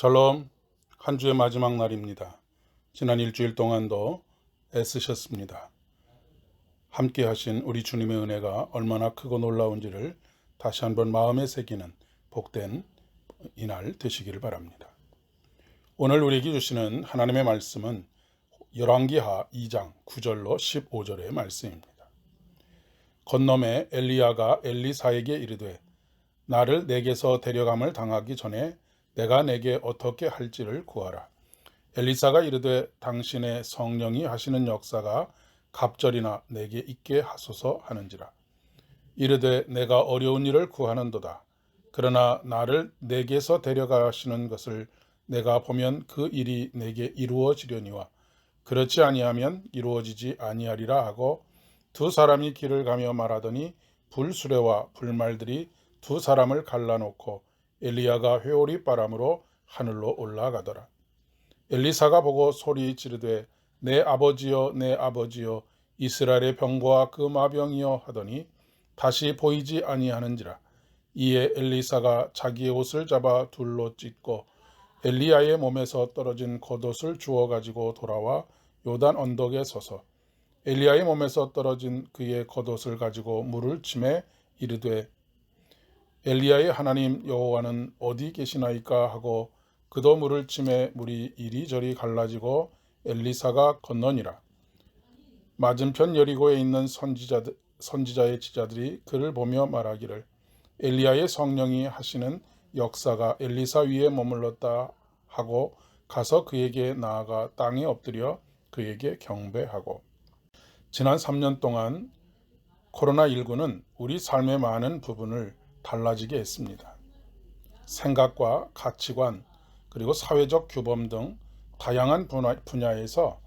샬롬, 한 주의 마지막 날입니다. 지난 일주일 동안도 애쓰셨습니다. 함께 하신 우리 주님의 은혜가 얼마나 크고 놀라운지를 다시 한번 마음에 새기는 복된 이날 되시기를 바랍니다. 오늘 우리에게 주시는 하나님의 말씀은 열왕기하 2장 9절로 15절의 말씀입니다. 건너매 엘리야가 엘리사에게 이르되 나를 내게서 데려감을 당하기 전에 내가 내게 어떻게 할지를 구하라. 엘리사가 이르되 당신의 성령이 하시는 역사가 갑절이나 내게 있게 하소서 하는지라. 이르되 내가 어려운 일을 구하는도다. 그러나 나를 내게서 데려가시는 것을 내가 보면 그 일이 내게 이루어지려니와 그렇지 아니하면 이루어지지 아니하리라 하고 두 사람이 길을 가며 말하더니 불수레와 불말들이 두 사람을 갈라놓고 엘리야가 회오리 바람으로 하늘로 올라가더라. 엘리사가 보고 소리 지르되 내 아버지여 내 아버지여 이스라엘의 병거와 그 마병이여 하더니 다시 보이지 아니하는지라. 이에 엘리사가 자기의 옷을 잡아 둘로 찢고 엘리야의 몸에서 떨어진 겉옷을 주워 가지고 돌아와 요단 언덕에 서서 엘리야의 몸에서 떨어진 그의 겉옷을 가지고 물을 치매 이르되 엘리야의 하나님 여호와는 어디 계시나이까 하고 그도 물을 치매 물이 이리저리 갈라지고 엘리사가 건너니라. 맞은편 여리고에 있는 선지자의 지자들이 그를 보며 말하기를 엘리야의 성령이 하시는 역사가 엘리사 위에 머물렀다 하고 가서 그에게 나아가 땅에 엎드려 그에게 경배하고. 지난 3년 동안 코로나19는 우리 삶의 많은 부분을 달라지게 했습니다. 생각과 가치관 그리고 사회적 규범 등 다양한 분야에서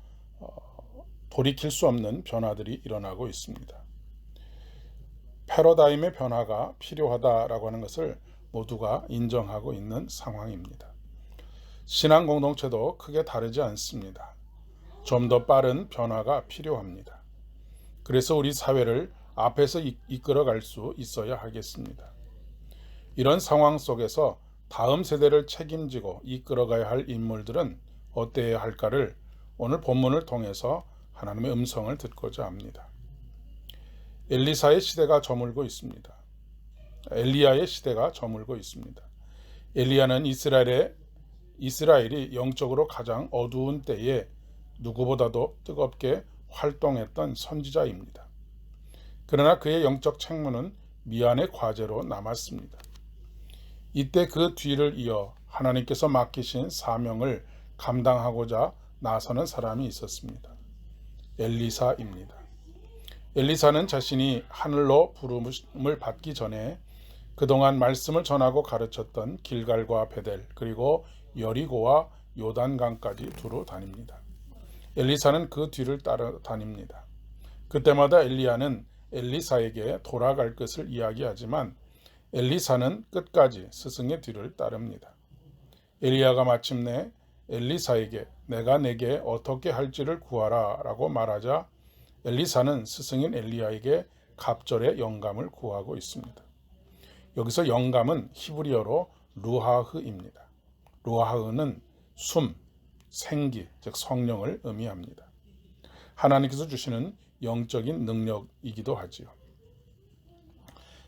돌이킬 수 없는 변화들이 일어나고 있습니다. 패러다임의 변화가 필요하다라고 하는 것을 모두가 인정하고 있는 상황입니다. 신앙 공동체도 크게 다르지 않습니다. 좀 더 빠른 변화가 필요합니다. 그래서 우리 사회를 앞에서 이끌어갈 수 있어야 하겠습니다. 이런 상황 속에서 다음 세대를 책임지고 이끌어가야 할 인물들은 어때야 할까를 오늘 본문을 통해서 하나님의 음성을 듣고자 합니다. 엘리사의 시대가 저물고 있습니다. 엘리야의 시대가 저물고 있습니다. 엘리야는 이스라엘이 영적으로 가장 어두운 때에 누구보다도 뜨겁게 활동했던 선지자입니다. 그러나 그의 영적 책무는 미안의 과제로 남았습니다. 이때 그 뒤를 이어 하나님께서 맡기신 사명을 감당하고자 나서는 사람이 있었습니다. 엘리사입니다. 엘리사는 자신이 하늘로 부름을 받기 전에 그동안 말씀을 전하고 가르쳤던 길갈과 베델 그리고 여리고와 요단강까지 두루 다닙니다. 엘리사는 그 뒤를 따라 다닙니다. 그때마다 엘리야는 엘리사에게 돌아갈 것을 이야기하지만 엘리사는 끝까지 스승의 뒤를 따릅니다. 엘리야가 마침내 엘리사에게 내가 내게 어떻게 할지를 구하라 라고 말하자 엘리사는 스승인 엘리야에게 갑절의 영감을 구하고 있습니다. 여기서 영감은 히브리어로 루하흐입니다. 루하흐는 숨, 생기, 즉 성령을 의미합니다. 하나님께서 주시는 영적인 능력이기도 하지요.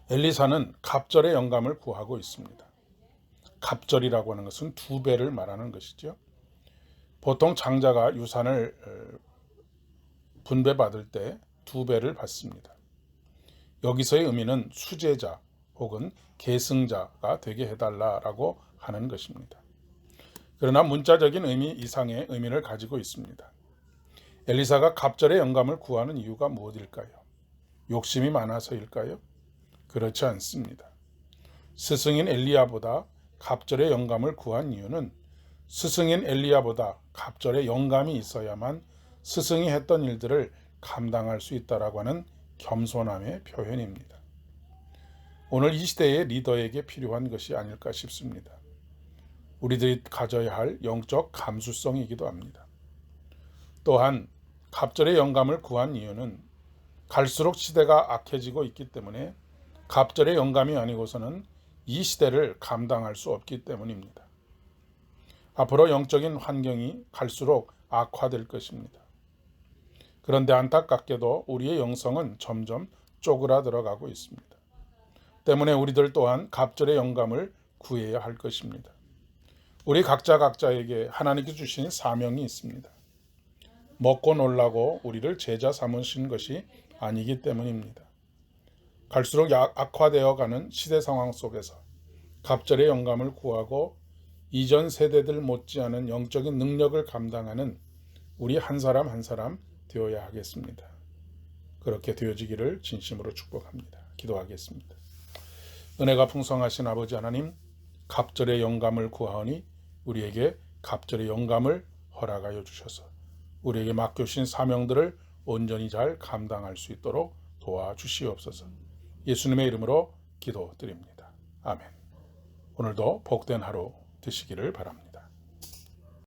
엘리사는 갑절의 영감을 구하고 있습니다. 갑절이라고 하는 것은 2배를 말하는 것이죠. 보통 장자가 유산을 분배받을 때 2배를 받습니다. 여기서의 의미는 수제자 혹은 계승자가 되게 해달라라고 하는 것입니다. 그러나 문자적인 의미 이상의 의미를 가지고 있습니다. 엘리사가 갑절의 영감을 구하는 이유가 무엇일까요? 욕심이 많아서일까요? 그렇지 않습니다. 스승인 엘리야보다 갑절의 영감을 구한 이유는 스승인 엘리야보다 갑절의 영감이 있어야만 스승이 했던 일들을 감당할 수 있다라고 하는 겸손함의 표현입니다. 오늘 이 시대의 리더에게 필요한 것이 아닐까 싶습니다. 우리들이 가져야 할 영적 감수성이기도 합니다. 또한 갑절의 영감을 구한 이유는 갈수록 시대가 악해지고 있기 때문에 갑절의 영감이 아니고서는 이 시대를 감당할 수 없기 때문입니다. 앞으로 영적인 환경이 갈수록 악화될 것입니다. 그런데 안타깝게도 우리의 영성은 점점 쪼그라들어가고 있습니다. 때문에 우리들 또한 갑절의 영감을 구해야 할 것입니다. 우리 각자에게 하나님께서 주신 사명이 있습니다. 먹고 놀라고 우리를 제자 삼으신 것이 아니기 때문입니다. 갈수록 악화되어가는 시대 상황 속에서 갑절의 영감을 구하고 이전 세대들 못지않은 영적인 능력을 감당하는 우리 한 사람 한 사람 되어야 하겠습니다. 그렇게 되어지기를 진심으로 축복합니다. 기도하겠습니다. 은혜가 풍성하신 아버지 하나님, 갑절의 영감을 구하오니 우리에게 갑절의 영감을 허락하여 주셔서 우리에게 맡겨주신 사명들을 온전히 잘 감당할 수 있도록 도와주시옵소서. 예수님의 이름으로 기도드립니다. 아멘. 오늘도 복된 하루 되시기를 바랍니다.